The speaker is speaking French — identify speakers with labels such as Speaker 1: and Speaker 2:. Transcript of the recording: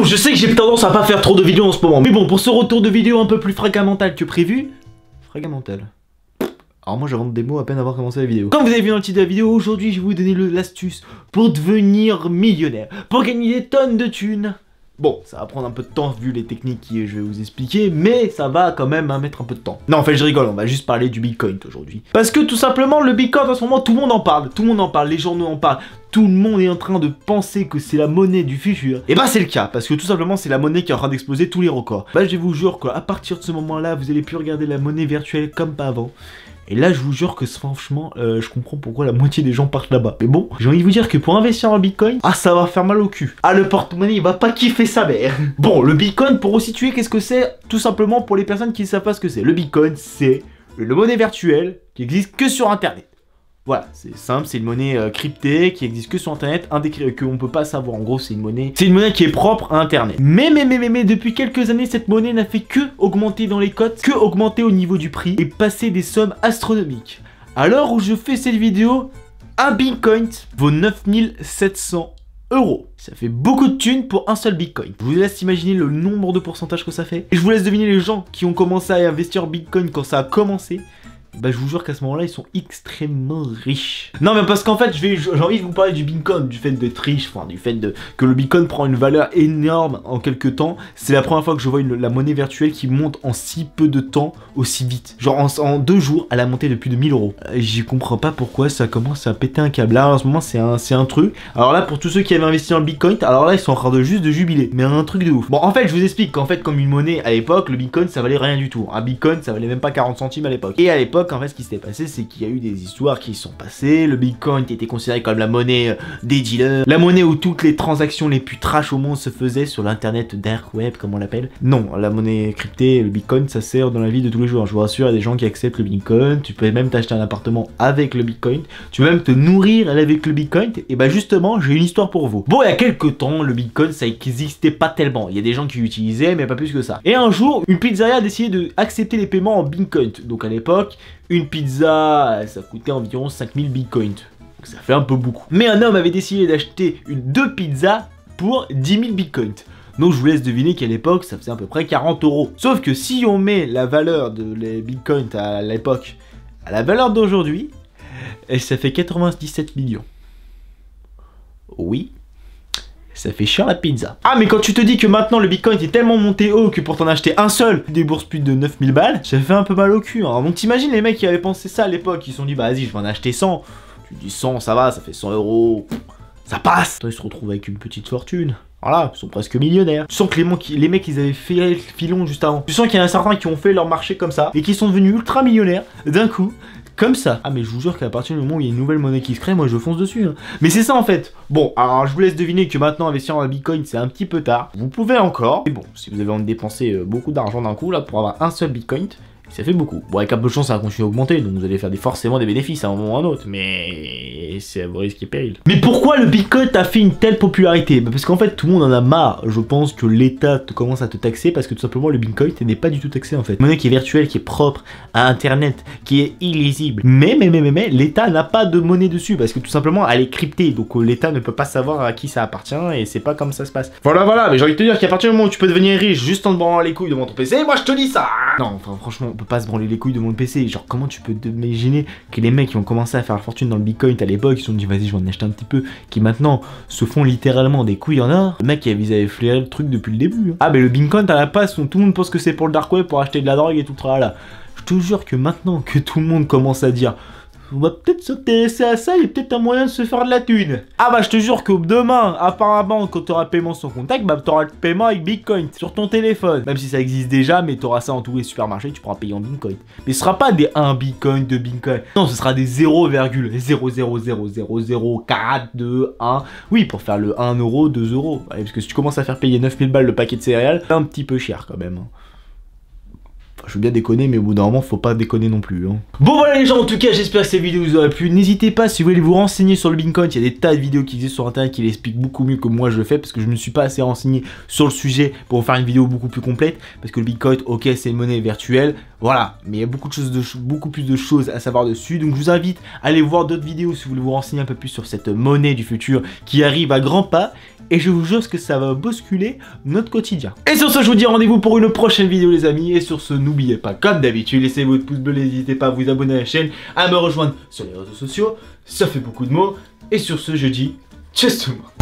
Speaker 1: je sais que j'ai tendance à pas faire trop de vidéos en ce moment. Mais bon, pour ce retour de vidéo un peu plus fragmental que prévu... Fragmental. Alors moi j'invente des mots à peine avoir commencé la vidéo. Comme vous avez vu dans le titre de la vidéo, aujourd'hui je vais vous donner l'astuce pour devenir millionnaire. Pour gagner des tonnes de thunes. Bon, ça va prendre un peu de temps vu les techniques que je vais vous expliquer, mais ça va quand même mettre un peu de temps. Non, en fait, je rigole, on va juste parler du Bitcoin aujourd'hui. Parce que tout simplement, le Bitcoin en ce moment, tout le monde en parle. Tout le monde en parle, les journaux en parlent. Tout le monde est en train de penser que c'est la monnaie du futur. Et bah c'est le cas, parce que tout simplement, c'est la monnaie qui est en train d'exploser tous les records. Bah je vous jure qu'à partir de ce moment-là, vous allez plus regarder la monnaie virtuelle comme pas avant. Et là, je vous jure que franchement, je comprends pourquoi la moitié des gens partent là-bas. Mais bon, j'ai envie de vous dire que pour investir en Bitcoin, ah, ça va faire mal au cul. Ah, le porte-monnaie, il va pas kiffer sa mère. Bon, le Bitcoin, pour resituer, qu'est-ce que c'est? Tout simplement, pour les personnes qui ne savent pas ce que c'est. Le Bitcoin, c'est une monnaie virtuelle qui existe que sur Internet. Voilà, c'est simple, c'est une monnaie cryptée qui existe que sur Internet, qu'on peut pas savoir. En gros, c'est une monnaie qui est propre à Internet. Mais depuis quelques années, cette monnaie n'a fait que augmenter dans les cotes, que augmenter au niveau du prix et passer des sommes astronomiques. À l'heure où je fais cette vidéo, un Bitcoin vaut 9700 €. Ça fait beaucoup de thunes pour un seul Bitcoin. Je vous laisse imaginer le nombre de pourcentages que ça fait. Et je vous laisse deviner les gens qui ont commencé à investir en Bitcoin quand ça a commencé. Bah je vous jure qu'à ce moment-là, ils sont extrêmement riches. Non mais parce qu'en fait, j'ai envie de vous parler du Bitcoin, du fait d'être riche, enfin du fait que le Bitcoin prend une valeur énorme en quelques temps. C'est la première fois que je vois la monnaie virtuelle qui monte en si peu de temps, aussi vite. Genre en 2 jours, elle a monté de plus de 1000 €. J'y comprends pas pourquoi ça commence à péter un câble. Là en ce moment, c'est un truc. Alors là, pour tous ceux qui avaient investi dans le Bitcoin, alors là, ils sont en train de juste de jubiler. Mais un truc de ouf. Bon, en fait, je vous explique qu'en fait, comme une monnaie à l'époque, le Bitcoin, ça valait rien du tout. Un Bitcoin, ça valait même pas 40 centimes à l'époque. Et à l'époque, en fait, ce qui s'était passé, c'est qu'il y a eu des histoires qui se sont passées. Le Bitcoin était considéré comme la monnaie des dealers, la monnaie où toutes les transactions les plus trash au monde se faisaient sur l'internet dark web, comme on l'appelle. Non, la monnaie cryptée, le Bitcoin, ça sert dans la vie de tous les jours. Je vous rassure, il y a des gens qui acceptent le Bitcoin. Tu peux même t'acheter un appartement avec le Bitcoin. Tu peux même te nourrir avec le Bitcoin. Et bah justement, j'ai une histoire pour vous. Bon, il y a quelques temps, le Bitcoin, ça n'existait pas tellement. Il y a des gens qui l'utilisaient, mais pas plus que ça. Et un jour, une pizzeria a décidé d'accepter les paiements en Bitcoin. Donc à l'époque, une pizza, ça coûtait environ 5000 bitcoins. Donc ça fait un peu beaucoup. Mais un homme avait décidé d'acheter 2 pizzas pour 10 000 bitcoins. Donc je vous laisse deviner qu'à l'époque, ça faisait à peu près 40 €. Sauf que si on met la valeur de les bitcoins à l'époque à la valeur d'aujourd'hui, ça fait 97 millions. Oui. Ça fait cher la pizza. Ah mais quand tu te dis que maintenant le Bitcoin est tellement monté haut que pour t'en acheter un seul, tu débourses plus de 9000 balles, ça fait un peu mal au cul. Hein. Donc t'imagines les mecs qui avaient pensé ça à l'époque, ils se sont dit bah vas-y je vais en acheter 100. Tu dis 100 ça va, ça fait 100 €, ça passe. Ils se retrouvent avec une petite fortune. Voilà, ils sont presque millionnaires. Tu sens que les mecs ils avaient fait le filon juste avant. Tu sens qu'il y en a certains qui ont fait leur marché comme ça et qui sont devenus ultra millionnaires d'un coup. Comme ça. Ah mais je vous jure qu'à partir du moment où il y a une nouvelle monnaie qui se crée, moi je fonce dessus. Hein. Mais c'est ça en fait. Bon, alors je vous laisse deviner que maintenant investir en Bitcoin c'est un petit peu tard. Vous pouvez encore. Mais bon, si vous avez envie de dépenser beaucoup d'argent d'un coup là pour avoir un seul Bitcoin, ça fait beaucoup. Bon, avec un peu de chance, ça va continuer à augmenter, donc vous allez faire forcément des bénéfices à un moment ou à un autre, mais c'est à vos risques et périls. Mais pourquoi le Bitcoin a fait une telle popularité? Parce qu'en fait, tout le monde en a marre. Je pense que l'État commence à te taxer parce que tout simplement, le Bitcoin n'est pas du tout taxé en fait. Une monnaie qui est virtuelle, qui est propre à Internet, qui est illisible. Mais l'État n'a pas de monnaie dessus parce que tout simplement, elle est cryptée, donc l'État ne peut pas savoir à qui ça appartient et c'est pas comme ça se passe. Voilà, mais j'ai envie de te dire qu'à partir du moment où tu peux devenir riche juste en te branlant les couilles devant ton PC, moi je te dis ça. Non, enfin franchement, on peut pas se branler les couilles de mon PC. Genre, comment tu peux t'imaginer que les mecs qui ont commencé à faire la fortune dans le Bitcoin à l'époque, ils se sont dit, vas-y, je vais en acheter un petit peu, qui maintenant se font littéralement des couilles en or. Le mec, ils avaient flairé le truc depuis le début. Hein. Ah, mais le Bitcoin, à la passe, tout le monde pense que c'est pour le dark web, pour acheter de la drogue et tout ça là. Je te jure que maintenant que tout le monde commence à dire, on va peut-être s'intéresser à ça, il y a peut-être un moyen de se faire de la thune. Ah bah je te jure que demain, apparemment, quand tu auras le paiement sans contact, bah tu auras le paiement avec Bitcoin sur ton téléphone. Même si ça existe déjà, mais tu auras ça dans tous les supermarchés, tu pourras payer en Bitcoin. Mais ce sera pas des 1 Bitcoin, 2 Bitcoin. Non, ce sera des 0,0000421. Oui, pour faire le 1 €, 2 €. Ouais, parce que si tu commences à faire payer 9000 balles le paquet de céréales, c'est un petit peu cher quand même. je veux bien déconner, mais au bout d'un moment, faut pas déconner non plus. Hein. Bon voilà les gens, en tout cas, j'espère que cette vidéo vous aura plu. N'hésitez pas, si vous voulez vous renseigner sur le Bitcoin, il y a des tas de vidéos qui existent sur internet qui l'expliquent beaucoup mieux que moi je le fais, parce que je me suis pas assez renseigné sur le sujet pour faire une vidéo beaucoup plus complète. Parce que le Bitcoin, ok, c'est une monnaie virtuelle, voilà, mais il y a beaucoup plus de choses à savoir dessus. Donc je vous invite à aller voir d'autres vidéos si vous voulez vous renseigner un peu plus sur cette monnaie du futur qui arrive à grands pas. Et je vous jure que ça va bousculer notre quotidien. Et sur ce, je vous dis rendez-vous pour une prochaine vidéo les amis. Et sur ce, n'oubliez pas, comme d'habitude, laissez votre pouce bleu, n'hésitez pas à vous abonner à la chaîne, à me rejoindre sur les réseaux sociaux. Ça fait beaucoup de mots. Et sur ce, je dis tchuss tout le monde.